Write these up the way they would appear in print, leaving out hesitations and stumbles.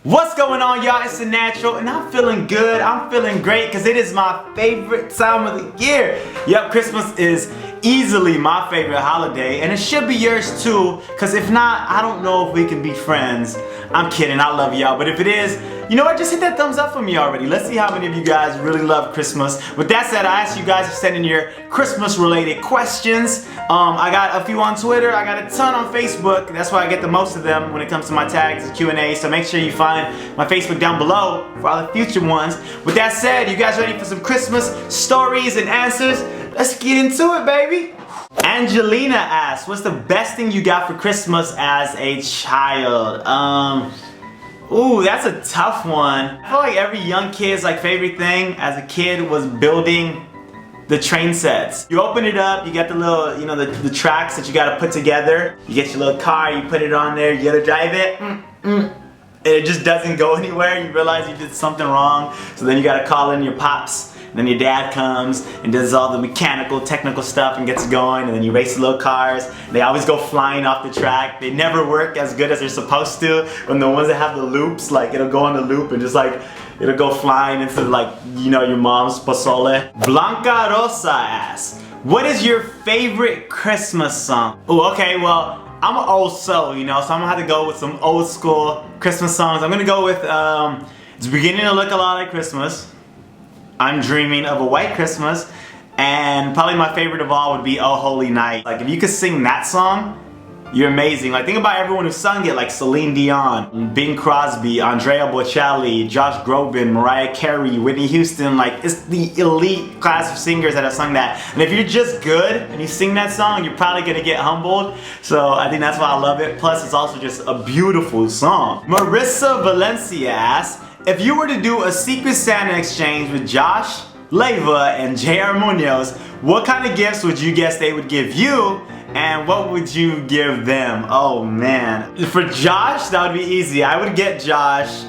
What's going on, y'all? It's The Natural, and I'm feeling good. I'm feeling great because it is my favorite time of the year. Yep, Christmas is easily my favorite holiday, and it should be yours too, because if not, I don't know if we can be friends. I'm kidding, I love y'all, but if it is, you know what, just hit that thumbs up for me already. Let's see how many of you guys really love Christmas. With that said, I asked you guys to send in your Christmas related questions. I got a few on Twitter, I got a ton on Facebook. That's why I get the most of them when it comes to my tags and Q&A, so make sure you find my Facebook down below for all the future ones. With that said, you guys ready for some Christmas stories and answers? Let's get into it, baby. Angelina asks, what's the best thing you got for Christmas as a child? Ooh, that's a tough one. I feel like every young kid's favorite thing as a kid was building the train sets. You open it up, you get the little, the tracks that you gotta put together. You get your little car, you put it on there, you gotta drive it. And it just doesn't go anywhere. You realize you did something wrong. So then you gotta call in your pops. Then your dad comes and does all the mechanical, technical stuff and gets going, and then you race the little cars. They always go flying off the track. They never work as good as they're supposed to. When the ones that have the loops, it'll go on the loop and just it'll go flying into your mom's pozole. Blanca Rosa asks, what is your favorite Christmas song? Oh, okay, well, I'm an old soul, so I'm gonna have to go with some old school Christmas songs. I'm gonna go with, it's beginning to look a lot like Christmas. I'm dreaming of a white Christmas, and probably my favorite of all would be Oh Holy Night. If you could sing that song, you're amazing. Think about everyone who sung it, like Celine Dion, Bing Crosby, Andrea Bocelli, Josh Groban, Mariah Carey, Whitney Houston. It's the elite class of singers that have sung that. And if you're just good and you sing that song, you're probably gonna get humbled. So I think that's why I love it. Plus, it's also just a beautiful song. Marissa Valencia asks, if you were to do a Secret Santa exchange with Josh, Leva, and JrMun0z, what kind of gifts would you guess they would give you, and what would you give them? Oh man. For Josh, that would be easy. I would get Josh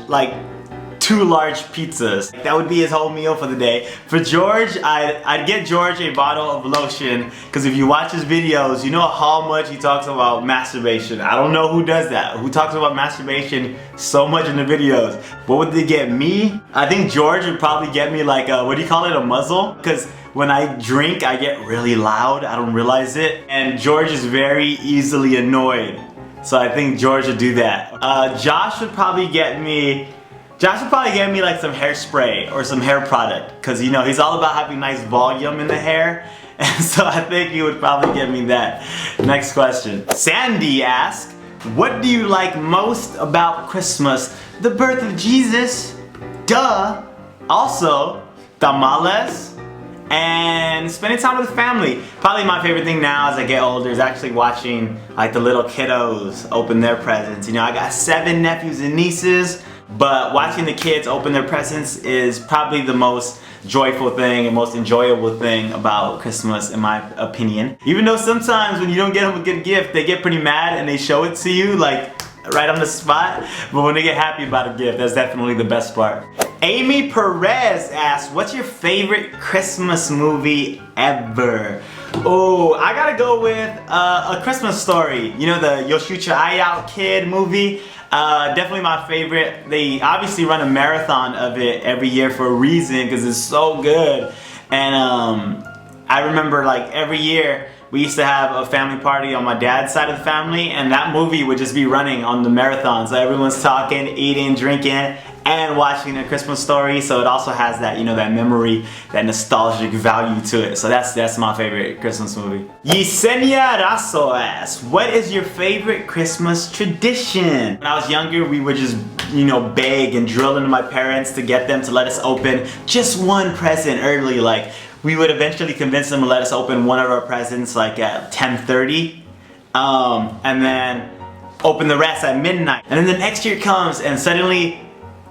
2 large pizzas. That would be his whole meal for the day. For George, I'd get George a bottle of lotion, because if you watch his videos, you know how much he talks about masturbation. I don't know who does that, who talks about masturbation so much in the videos. What would they get me? I think George would probably get me what do you call it, a muzzle? Because when I drink, I get really loud, I don't realize it. And George is very easily annoyed. So I think George would do that. Josh would probably get me some hairspray or some hair product, because he's all about having nice volume in the hair, and so I think he would probably get me that. Next question. Sandy asks, what do you like most about Christmas? The birth of Jesus, duh. Also, tamales, and spending time with the family. Probably my favorite thing now as I get older is actually watching the little kiddos open their presents. I got 7 nephews and nieces. But watching the kids open their presents is probably the most joyful thing and most enjoyable thing about Christmas, in my opinion. Even though sometimes when you don't get them a good gift, they get pretty mad and they show it to you right on the spot. But when they get happy about a gift, that's definitely the best part. Amy Perez asks, what's your favorite Christmas movie ever? Oh, I gotta go with A Christmas Story. The You'll Shoot Your Eye Out kid movie. Definitely my favorite. They obviously run a marathon of it every year for a reason, because it's so good. And I remember every year we used to have a family party on my dad's side of the family, and that movie would just be running on the marathon. So everyone's talking, eating, drinking, and watching A Christmas Story. So it also has that, that memory, that nostalgic value to it. So that's my favorite Christmas movie. Yesenia Raso asks, what is your favorite Christmas tradition? When I was younger, we would just, beg and drill into my parents to get them to let us open just one present early. We would eventually convince them to let us open one of our presents at 10:30, and then open the rest at midnight. And then the next year comes, and suddenly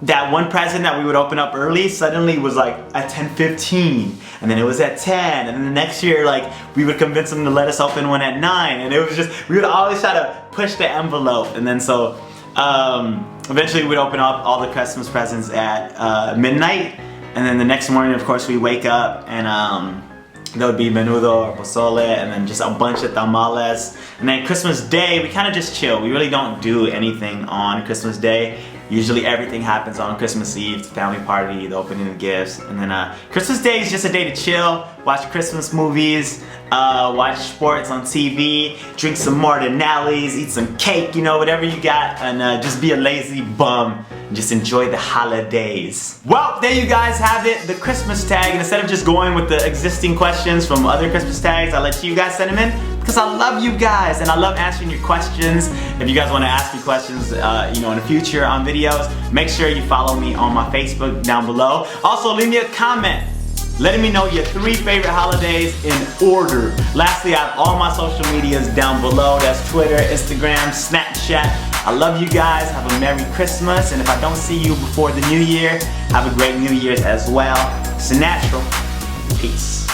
that one present that we would open up early suddenly was at 10:15, and then it was at 10, and then the next year we would convince them to let us open one at 9, and it was just, we would always try to push the envelope. And then so eventually we'd open up all the Christmas presents at midnight, and then the next morning, of course, we wake up and there would be menudo or pozole, and then just a bunch of tamales. And then Christmas Day, we kind of just chill. We really don't do anything on Christmas Day. Usually everything happens on Christmas Eve, the family party, the opening of gifts, and then Christmas Day is just a day to chill, watch Christmas movies, watch sports on TV, drink some Martinellis, eat some cake, you know, whatever you got, and just be a lazy bum and just enjoy the holidays. Well, there you guys have it, the Christmas tag, and instead of just going with the existing questions from other Christmas tags, I let you guys send them in because I love you guys and I love answering your questions. If you guys want to ask me questions, you know, in the future on videos, make sure you follow me on my Facebook down below. Also, leave me a comment letting me know your 3 favorite holidays in order. Lastly, I have all my social medias down below. That's Twitter, Instagram, Snapchat. I love you guys. Have a Merry Christmas. And if I don't see you before the New Year, have a great New Year's as well. It's natural. Peace.